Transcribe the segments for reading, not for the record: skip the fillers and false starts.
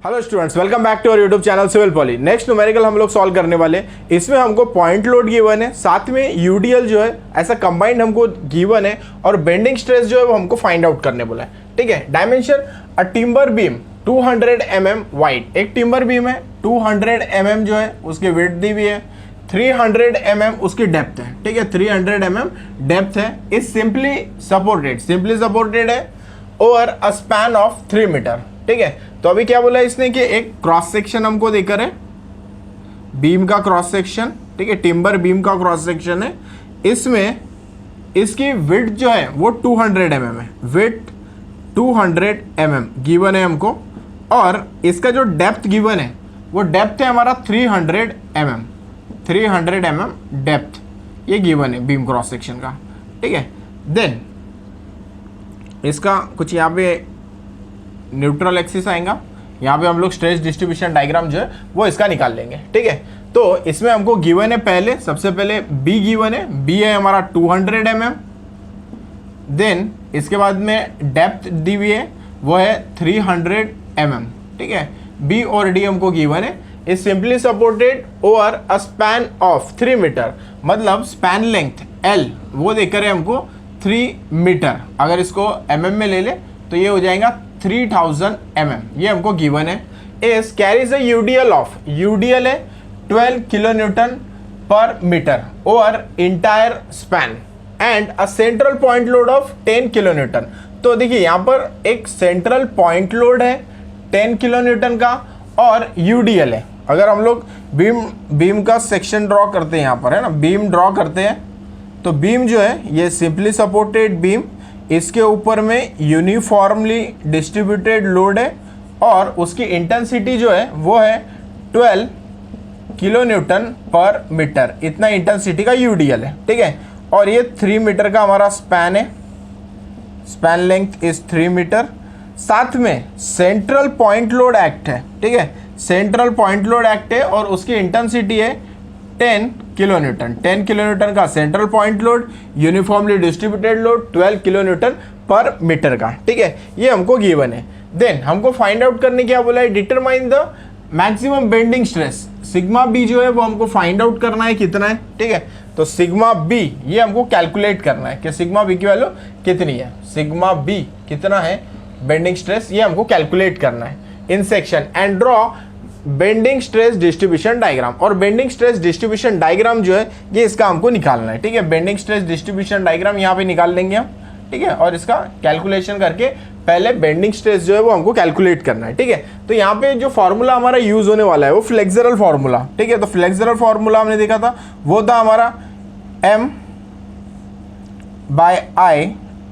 Hello students, welcome back to our YouTube channel civil poly. Next numerical हम लोग solve करने वाले। इसमें हमको पॉइंट लोड गिवन है, साथ में यूडीएल जो है ऐसा कंबाइंड हमको गिवन है, और बेंडिंग स्ट्रेस जो है वो हमको फाइंड आउट करने बोला है। ठीक है। डायमेंशन अ टिम्बर बीम 200 mm वाइड, एक टिम्बर बीम है 200 mm जो है उसकी विड्थ दी हुई है, 300 mm उसकी डेप्थ है। ठीक है, 300 mm डेप्थ है। इज सिंपली सपोर्टेड है over a span of 3 metre. ठीक है, तो अभी क्या बोला इसने कि एक क्रॉस सेक्शन हमको देकर है, बीम का क्रॉस सेक्शन। ठीक है, टिम्बर बीम का क्रॉस सेक्शन है। इसमें इसकी विड्थ जो है वो 200 mm है, विड्थ 200 mm गिवन है हमको, और इसका जो डेप्थ गिवन है वो डेप्थ है हमारा 300 mm डेप्थ, ये गिवन है बीम क्रॉस सेक्शन का। ठीक है, देन इसका कुछ यहाँ पे न्यूट्रल एक्सिस आएगा, यहाँ पे हम लोग स्ट्रेस डिस्ट्रीब्यूशन डायग्राम जो है वो इसका निकाल लेंगे। ठीक है, तो इसमें हमको गिवन है, पहले सबसे पहले बी गिवन है, बी है हमारा 200 mm। देन इसके बाद में डेप्थ दी हुई है वो है 300 mm। ठीक है, बी और डी हमको गिवन है। Is simply supported over a span of 3 metre, मतलब स्पैन लेंथ एल वो देकर है हमको 3 मीटर। अगर इसको mm में ले ले तो ये हो जाएगा 3000 mm, ये हमको गिवन है। इस carries a UDL of, UDL है 12 किलोन्यूटन पर metre over entire span, and a central point load of 10 kilonewton. तो देखिए यहाँ पर एक सेंट्रल पॉइंट लोड है 10 किलोन्यूटन का, और यूडीएल है। अगर हम लोग बीम का सेक्शन ड्रॉ करते हैं, यहाँ पर है ना, बीम ड्रॉ करते हैं, तो बीम जो है ये सिंपली सपोर्टेड बीम, इसके ऊपर में यूनिफॉर्मली डिस्ट्रीब्यूटेड लोड है, और उसकी इंटेंसिटी जो है वो है 12 किलोन्यूटन पर मीटर, इतना इंटेंसिटी का यूडीएल है। ठीक है, और ये 3 मीटर का हमारा स्पैन है, स्पैन लेंथ इज 3 मीटर। साथ में सेंट्रल पॉइंट लोड एक्ट है। ठीक है, सेंट्रल पॉइंट लोड एक्ट है, और उसकी इंटेंसिटी है 10 किलोन्यूटन। 10 किलोन्यूटन का central point load, uniformly distributed load 12 kilonewton पर मीटर का। ठीक है, ये हमको गिवन है। देन हमको फाइंड आउट करने क्या बोला है, determine the maximum bending stress, sigma B जो है वो हमको फाइंड आउट करना है कितना है। ठीक है, तो सिग्मा बी ये हमको कैलकुलेट करना है कि सिग्मा बी की वैल्यू कितनी है, सिग्मा बी कितना है बेंडिंग स्ट्रेस, ये हमको कैलकुलेट करना है in section, and draw bending stress distribution diagram. और बेंडिंग स्ट्रेस डिस्ट्रीब्यूशन डायग्राम जो है ये इसका हमको निकालना है। ठीक है, बेंडिंग स्ट्रेस डिस्ट्रीब्यूशन डायग्राम यहाँ पे निकाल लेंगे हम। ठीक है, और इसका कैलकुलेशन करके पहले बेंडिंग स्ट्रेस जो है वो हमको कैलकुलेट करना है। ठीक है, तो यहाँ पे जो फॉर्मूला हमारा यूज होने वाला है वो फ्लेक्सरल फॉर्मूला। ठीक है, तो फ्लेक्सरल फॉर्मूला हमने देखा था वो था हमारा M/I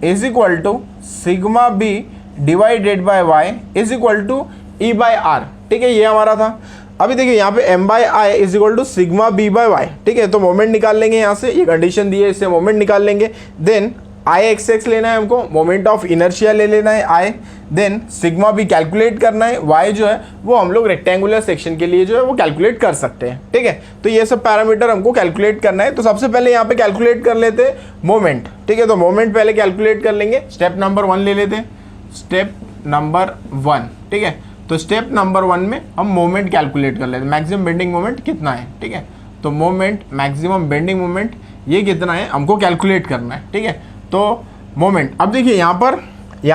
is equal to sigma B divided by Y is equal to E/R। ठीक है, ये हमारा था। अभी देखिए यहाँ पे M/I is equal to sigma B by Y. ठीक है, तो मोमेंट निकाल लेंगे यहाँ से, ये कंडीशन दी है, इससे मोमेंट निकाल लेंगे। देन IXX लेना है हमको, मोमेंट ऑफ इनर्शिया ले लेना है I। Then sigma B calculate करना है, Y जो है वो हम लोग रेक्टेंगुलर सेक्शन के लिए जो है वो कैलकुलेट कर सकते हैं। ठीक है, तो ये सब पैरामीटर हमको कैलकुलेट करना है। तो सबसे पहले यहाँ पे कैलकुलेट कर लेते हैं मोमेंट। ठीक है, तो मोमेंट पहले कैलकुलेट कर लेंगे। स्टेप नंबर 1 ले लेते हैं, स्टेप नंबर 1। ठीक है, तो स्टेप नंबर 1 में हम मोमेंट कैलकुलेट कर लेते हैं, मैक्सिमम बेंडिंग मोमेंट कितना है। ठीक है, तो मोमेंट, मैक्सिमम बेंडिंग मोमेंट ये कितना है हमको कैलकुलेट करना है। ठीक है, तो मोमेंट, अब देखिए यहाँ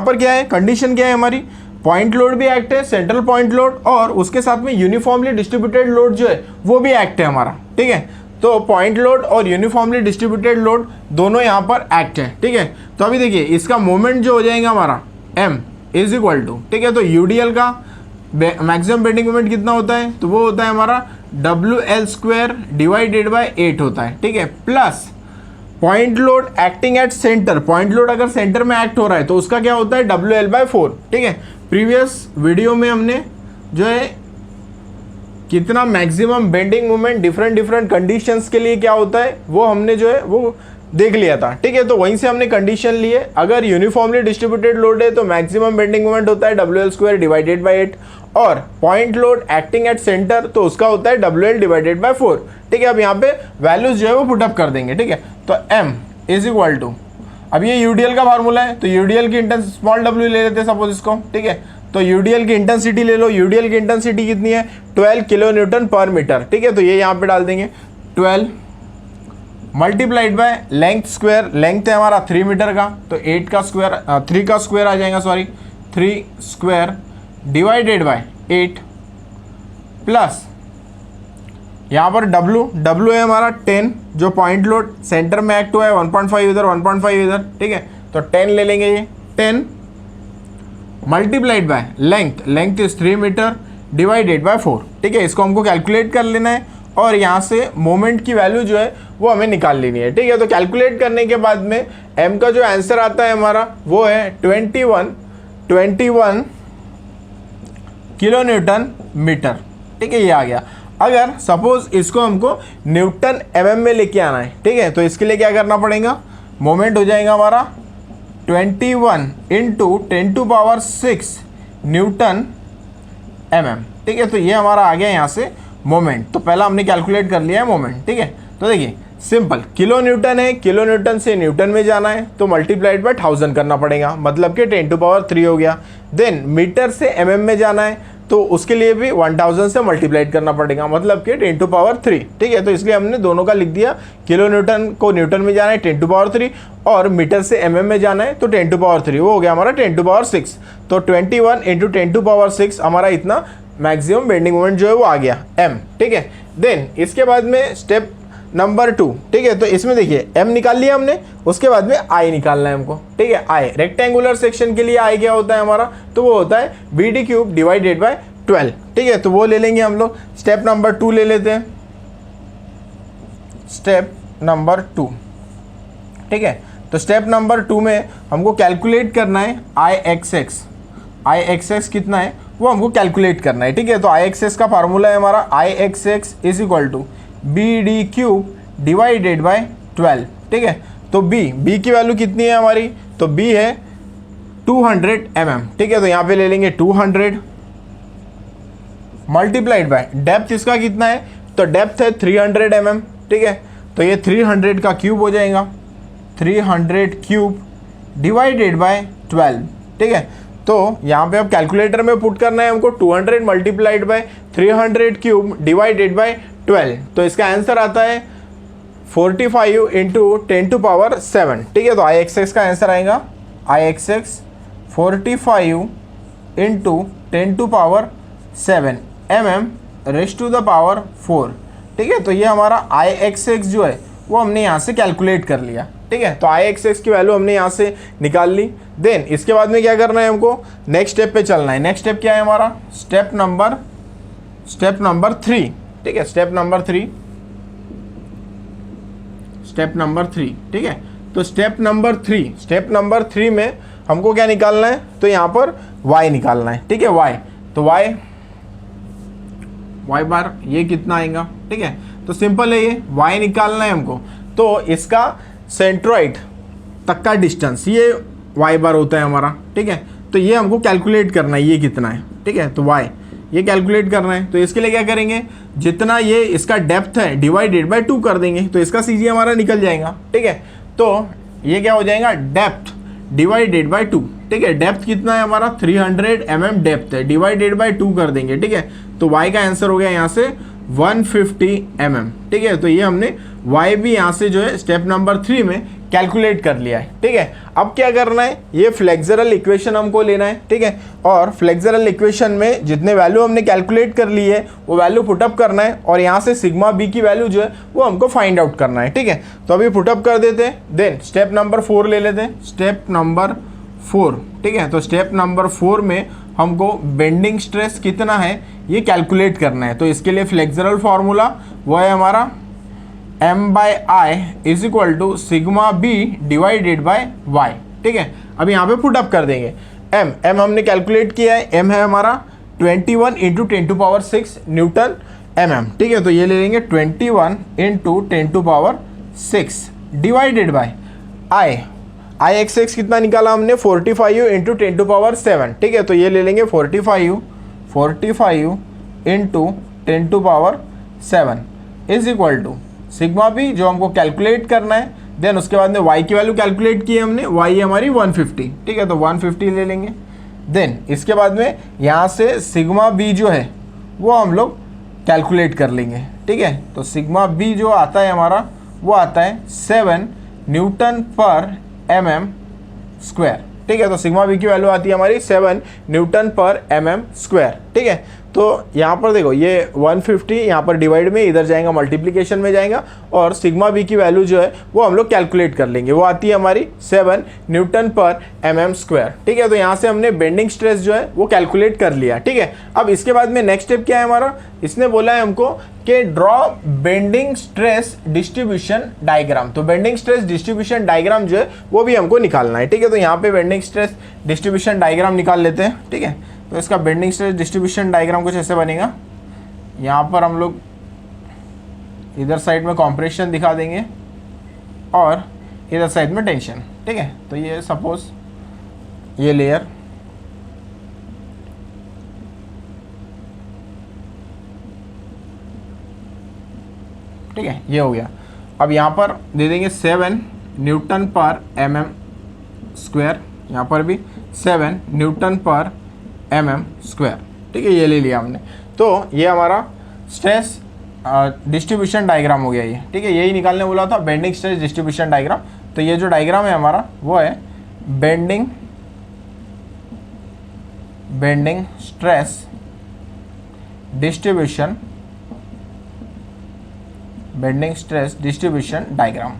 पर क्या है, कंडीशन क्या है हमारी, पॉइंट लोड भी एक्ट है, सेंट्रल पॉइंट लोड, और उसके साथ में यूनिफॉर्मली डिस्ट्रीब्यूटेड लोड जो है वो भी एक्ट है हमारा। ठीक है, तो पॉइंट लोड और यूनिफॉर्मली डिस्ट्रीब्यूटेड लोड दोनों यहाँ पर एक्ट है। ठीक है, तो अभी देखिए इसका मोमेंट जो हो जाएगा हमारा M इज इक्वल टू, ठीक है, तो यूडीएल का मैक्सिमम बेंडिंग मोमेंट कितना होता है, तो वो होता है हमारा WL² डिवाइडेड बाय 8 होता है। ठीक है, plus point load acting at centre, point load अगर सेंटर में एक्ट हो रहा है तो उसका क्या होता है WL/4। ठीक है, प्रीवियस वीडियो में हमने जो है कितना maximum bending moment different conditions के लिए क्या होता है वो हमने जो है वो देख लिया था। ठीक है, तो वहीं से हमने कंडीशन लिए, अगर यूनिफॉर्मली डिस्ट्रीब्यूटेड लोड है तो मैक्सिमम बेंडिंग मोमेंट होता है WL² डिवाइडेड बाय 8, और point load acting at centre तो उसका होता है WL डिवाइडेड बाय 4। ठीक है, अब यहाँ पे वैल्यूज जो है वो पुटअप कर देंगे। ठीक है, तो M इज इक्वल टू, अब ये यूडीएल का फार्मूला है, तो यूडीएल की इंटेंस स्मॉल w ले लेते हैं सपोज इसको। ठीक है, तो यूडीएल की इंटेंसिटी ले लो, यूडीएल की इंटेंसिटी कितनी है 12 किलो न्यूटन पर मीटर, ठीक है। तो ये यहाँ पे डाल देंगे 12 multiplied by length square, length है हमारा 3 मीटर का, तो 8 का स्क्वायर 3 का स्क्वायर आ जाएगा, sorry 3 square divided by 8 plus यहाँ पर W है हमारा 10, जो पॉइंट लोड सेंटर में एक्ट हुआ है, 1.5 इधर 1.5 इधर, ठीक है। तो 10 ले लेंगे, ये 10 multiplied by length, length is 3 metre divided by 4, ठीक है। इसको हमको कैलकुलेट कर लेना है और यहाँ से मोमेंट की वैल्यू जो है वो हमें निकाल लेनी है, ठीक है। तो कैलकुलेट करने के बाद में m का जो आंसर आता है हमारा वो है 21 किलो न्यूटन मीटर, ठीक है, ये आ गया। अगर सपोज इसको हमको न्यूटन mm में लेके आना है, ठीक है, तो इसके लिए क्या करना पड़ेगा, मोमेंट हो जाएगा हमारा 21 इंटू 10⁶ न्यूटन mm, ठीक है। तो ये हमारा आ गया यहाँ से मोमेंट। तो पहला हमने कैलकुलेट कर लिया है मोमेंट, ठीक है। तो देखिए सिंपल, किलो न्यूटन है, किलो न्यूटन से न्यूटन में जाना है तो मल्टीप्लाइड बाय 1000 करना पड़ेगा, मतलब कि 10⁻³ हो गया। देन मीटर से mm में जाना है तो उसके लिए भी 1000 से मल्टीप्लाइड करना पड़ेगा, मतलब कि 10⁻³, ठीक है। तो इसलिए हमने दोनों का लिख दिया, किलो न्यूटन को न्यूटन में जाना है 10⁻³ और मीटर से mm में जाना है तो 10⁻³, वो हो गया हमारा 10⁻6। तो 21 इंटू 10⁻6 हमारा इतना मैक्सिमम बेंडिंग मोमेंट जो है वो आ गया m, ठीक है। देन इसके बाद में स्टेप नंबर 2, ठीक है। तो इसमें देखिए m निकाल लिया हमने, उसके बाद में i निकालना है हमको, ठीक है। i रेक्टेंगुलर सेक्शन के लिए i क्या होता है हमारा, तो वो होता है BD³ डिवाइडेड बाय 12, ठीक है। तो वो ले लेंगे हम लोग। स्टेप नंबर 2 ले लेते हैं, स्टेप नंबर 2, ठीक है। तो स्टेप नंबर 2 में हमको कैलकुलेट करना है IXX कितना है वो हमको कैलकुलेट करना है, ठीक है। तो IXX का फार्मूला है हमारा IXX is equal to BD³ divided by 12, ठीक है। तो B की वैल्यू कितनी है हमारी, तो B है 200 mm, ठीक है। तो यहाँ पे ले लेंगे 200 मल्टीप्लाइड बाय डेप्थ इसका कितना है, तो डेप्थ है 300 mm, ठीक है। तो ये 300 का क्यूब हो जाएगा, 300 क्यूब डिवाइडेड बाय 12, ठीक है। तो यहाँ पे अब कैलकुलेटर में पुट करना है हमको 200 multiplied by 300 cube divided by 12, तो इसका आंसर आता है 45 इंटू 10⁻7, ठीक है। तो IXX का आंसर आएगा IXX 45 इंटू 10⁻7 mm⁻⁴, ठीक है। तो ये हमारा IXX जो है वो हमने यहाँ से कैलकुलेट कर लिया, ठीक है। तो IXX की वैल्यू हमने यहाँ से निकाल ली। देन इसके बाद में क्या करना है हमको, नेक्स्ट स्टेप पे चलना है। नेक्स्ट स्टेप क्या है हमारा, स्टेप नंबर 3, ठीक है। स्टेप नंबर 3, ठीक है। तो स्टेप नंबर 3 में हमको क्या निकालना है, तो यहाँ पर y निकालना है, ठीक है। y, तो y बार ये कितना आएगा, ठीक है। तो सिंपल है, ये y निकालना है हमको। तो इसका सेंट्रॉइड तक का डिस्टेंस ये y बार होता है हमारा, ठीक है। तो ये हमको कैलकुलेट करना है, ये कितना है, ठीक है। तो y ये कैलकुलेट करना है, तो इसके लिए क्या करेंगे, जितना ये इसका डेप्थ है डिवाइडेड बाय 2 कर देंगे, तो इसका CG हमारा निकल जाएगा, ठीक है। तो ये क्या हो जाएगा, डेप्थ डिवाइडेड बाय 2, ठीक है। डेप्थ कितना है हमारा 300 mm डेप्थ है, डिवाइडेड बाय 2 कर देंगे, ठीक है। तो y का आंसर हो गया यहाँ से 150 mm, ठीक है। तो ये हमने y भी यहाँ से जो है स्टेप नंबर 3 में कैलकुलेट कर लिया है, ठीक है। अब क्या करना है, ये फ्लेक्सरल इक्वेशन हमको लेना है, ठीक है। और फ्लेक्सरल इक्वेशन में जितने वैल्यू हमने कैलकुलेट कर ली है वो वैल्यू पुटअप करना है और यहाँ से सिग्मा b की वैल्यू जो है वो हमको फाइंड आउट करना है, ठीक है। तो अभी पुटअप कर देते हैं। देन स्टेप नंबर 4 ले लेते हैं, स्टेप नंबर 4, ठीक है। तो स्टेप नंबर 4 में हमको बेंडिंग स्ट्रेस कितना है ये कैलकुलेट करना है। तो इसके लिए फ्लेक्सरल फार्मूला वो है हमारा m/i is equal to sigma b divided by y, ठीक है। अब यहाँ पे पुटअप कर देंगे। m हमने कैलकुलेट किया है, m है हमारा 21 इंटू 10⁻6 न्यूटन mm, ठीक है। तो ये ले लेंगे 21 इंटू 10⁻6 डिवाइडेड बाय IXX कितना निकाला हमने 45 इंटू 10⁻7, ठीक है। तो ये ले लेंगे 45 into 10⁻7 is equal to sigma b जो हमको कैलकुलेट करना है। देन उसके बाद में y की वैल्यू कैलकुलेट की है हमने, y है हमारी 150, ठीक है। तो 150 ले लेंगे, देन इसके बाद में यहाँ से सिग्मा बी जो है वो हम लोग कैलकुलेट कर लेंगे, ठीक है। तो सिग्मा बी जो आता है हमारा वो आता है 7 न्यूटन पर mm स्क्वायर, ठीक है। तो सिग्मा बी की वैल्यू आती है हमारी 7 न्यूटन पर mm स्क्वायर, ठीक है। तो यहाँ पर देखो ये 150 यहाँ पर डिवाइड में इधर जाएगा, मल्टीप्लिकेशन में जाएगा, और सिग्मा बी की वैल्यू जो है वो हम लोग कैलकुलेट कर लेंगे, वो आती है हमारी 7 न्यूटन पर mm स्क्वायर, ठीक है। तो यहाँ से हमने बेंडिंग स्ट्रेस जो है वो कैलकुलेट कर लिया, ठीक है। अब इसके बाद में नेक्स्ट स्टेप क्या है हमारा, इसने बोला है हमको कि draw bending stress distribution diagram. तो बेंडिंग स्ट्रेस डिस्ट्रीब्यूशन डायग्राम जो है वो भी हमको निकालना है, ठीक है। तो यहाँ पे बेंडिंग स्ट्रेस डिस्ट्रीब्यूशन डायग्राम निकाल लेते हैं, ठीक है। तो इसका बेंडिंग स्ट्रेस डिस्ट्रीब्यूशन डायग्राम कुछ ऐसे बनेगा। यहाँ पर हम लोग इधर साइड में कॉम्प्रेशन दिखा देंगे और इधर साइड में टेंशन, ठीक है। तो ये सपोज ये लेयर, ठीक है, ये हो गया। अब यहाँ पर दे देंगे 7 न्यूटन पर mm स्क्वायर, यहाँ पर भी 7 न्यूटन पर mm स्क्वायर, ठीक है, ये ले लिया हमने। तो ये हमारा स्ट्रेस डिस्ट्रीब्यूशन डायग्राम हो गया ये, ठीक है। यही निकालने बोला था, बेंडिंग स्ट्रेस डिस्ट्रीब्यूशन डायग्राम। तो ये जो डायग्राम है हमारा वो है बेंडिंग स्ट्रेस डिस्ट्रीब्यूशन डायग्राम,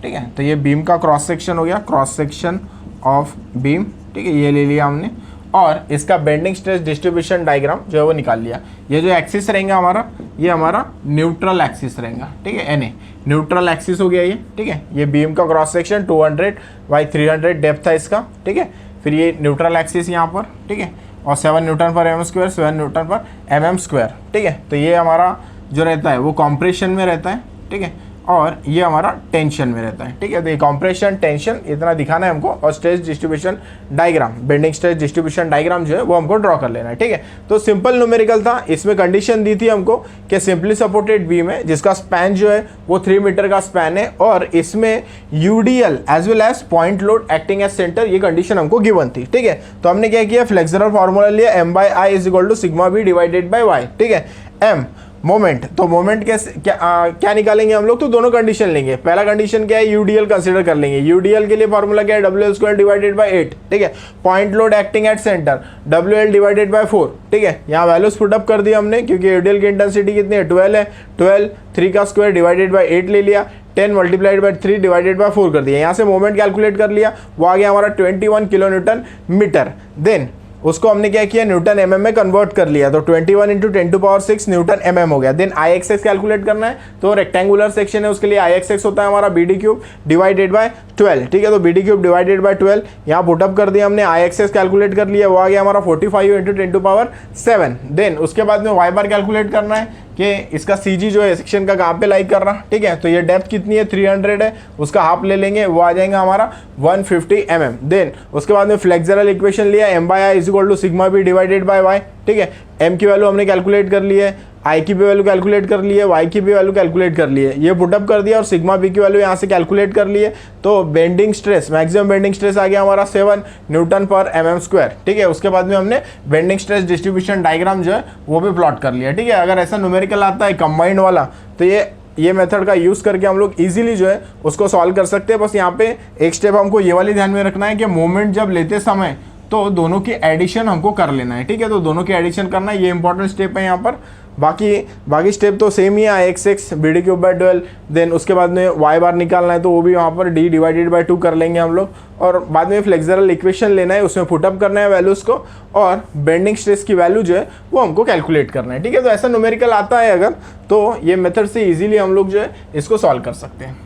ठीक है। तो ये बीम का क्रॉस सेक्शन हो गया, क्रॉस सेक्शन ऑफ बीम, ठीक है, ये ले लिया हमने। और इसका बेंडिंग स्ट्रेस डिस्ट्रीब्यूशन डायग्राम जो है वो निकाल लिया। ये जो एक्सिस रहेगा हमारा, ये हमारा न्यूट्रल एक्सिस रहेगा, ठीक है, NA न्यूट्रल एक्सिस हो गया ये, ठीक है। ये बीम का क्रॉस सेक्शन 200 बाई 300 डेप्थ है इसका, ठीक है। फिर ये न्यूट्रल एक्सिस यहाँ पर, ठीक है, और 7 न्यूटन पर mm स्क्वायर, 7 न्यूटन पर mm स्क्वायर, ठीक है। तो ये हमारा जो रहता है वो कॉम्प्रेशन में रहता है, ठीक है, और ये हमारा टेंशन में रहता है, ठीक है। तो ये कॉम्प्रेशन टेंशन इतना दिखाना है हमको, और stress distribution diagram, bending stress distribution diagram जो है वो हमको ड्रॉ कर लेना है, ठीक है। तो सिंपल न्यूमेरिकल था, इसमें कंडीशन दी थी हमको कि सिंपली सपोर्टेड बीम है जिसका स्पैन जो है वो 3 मीटर का स्पैन है, और इसमें UDL as well as point load acting as centre, ये कंडीशन हमको गिवन थी, ठीक है। तो हमने क्या किया, फ्लेक्सरल फार्मूला लिया, M/I is equal to sigma B divided by Y, ठीक है। M मोमेंट, तो मोमेंट कैसे क्या निकालेंगे हम लोग, तो दोनों कंडीशन लेंगे। पहला कंडीशन क्या है, यूडीएल कंसीडर कर लेंगे। यूडीएल के लिए फॉर्मूला क्या है, WL स्क्वायर डिवाइडेड बाई 8, ठीक है। Point load acting at centre, WL divided by 4, ठीक है। यहाँ वैल्यूज पुट अप कर दिया हमने, क्योंकि यूडीएल की इंटेंसिटी कितनी है, 12 है। 12 3 का स्क्वायर डिवाइडेड बाई 8 ले लिया, 10 मल्टीप्लाइड बाई 3 डिवाइडेड बाई 4 कर दिया। यहाँ से मोमेंट कैलकुलेट कर लिया, वो आ गया हमारा 21 किलो न्यूटन मीटर। देन उसको हमने क्या किया, न्यूटन mm में कन्वर्ट कर लिया, तो 21 इंटू 10⁶ न्यूटन mm हो गया। देन IXX कैलकुलेट करना है, तो रेक्टेंगुलर सेक्शन है उसके लिए IXX होता है हमारा BD³ डिवाइडेड बाय 12, ठीक है। तो BD³ डिवाइडेड बाय 12 यहाँ पुटअप कर दिया हमने, IXX कैलकुलेट कर लिया, वो आ गया हमारा 45 इंटू 10⁷। देन उसके बाद में Y बार कैलकुलेट करना है कि इसका CG जो है सेक्शन का कहाँ पे लाई कर रहा, ठीक है। तो ये डेप्थ कितनी है, 300 है, उसका हाफ ले लेंगे, वो आ जाएगा हमारा 150 mm। देन उसके बाद में फ्लेक्सरल इक्वेशन लिया, M/I is equal to sigma B divided by Y, ठीक है। M की वैल्यू हमने कैलकुलेट कर ली है, I की भी वैल्यू कैलकुलेट कर ली है, Y की भी वैल्यू कैलकुलेट कर ली है, ये पुटअप कर दिया, और सिग्मा बी की वैल्यू यहाँ से कैलकुलेट कर ली है। तो bending stress, maximum bending stress आ गया हमारा 7 न्यूटन पर mm स्क्वायर, ठीक है। उसके बाद में हमने बेंडिंग स्ट्रेस डिस्ट्रीब्यूशन डायग्राम जो है वो भी प्लॉट कर लिया, ठीक है। अगर ऐसा न्यूमेरिकल आता है कंबाइंड वाला, तो ये मेथड का यूज़ करके हम लोग इजीली जो है उसको सॉल्व कर सकते हैं। बस यहाँ पे एक स्टेप हमको ये वाली ध्यान में रखना है कि मोमेंट जब लेते समय तो दोनों की एडिशन हमको कर लेना है, ठीक है। तो दोनों की एडिशन करना है, ये इंपॉर्टेंट स्टेप है यहाँ पर। बाकी स्टेप तो सेम ही है, IXX BD³ बाय 12। देन उसके बाद में Y बार निकालना है, तो वो भी वहाँ पर D डिवाइडेड बाय 2 कर लेंगे हम लोग, और बाद में फ्लेक्सरल इक्वेशन लेना है, उसमें पुटअप करना है वैल्यूज़ को, और बेंडिंग स्ट्रेस की वैल्यू जो है वो हमको कैलकुलेट करना है, ठीक है। तो ऐसा न्यूमेरिकल आता है अगर, तो ये मेथड से ईजिली हम लोग जो है इसको सॉल्व कर सकते हैं।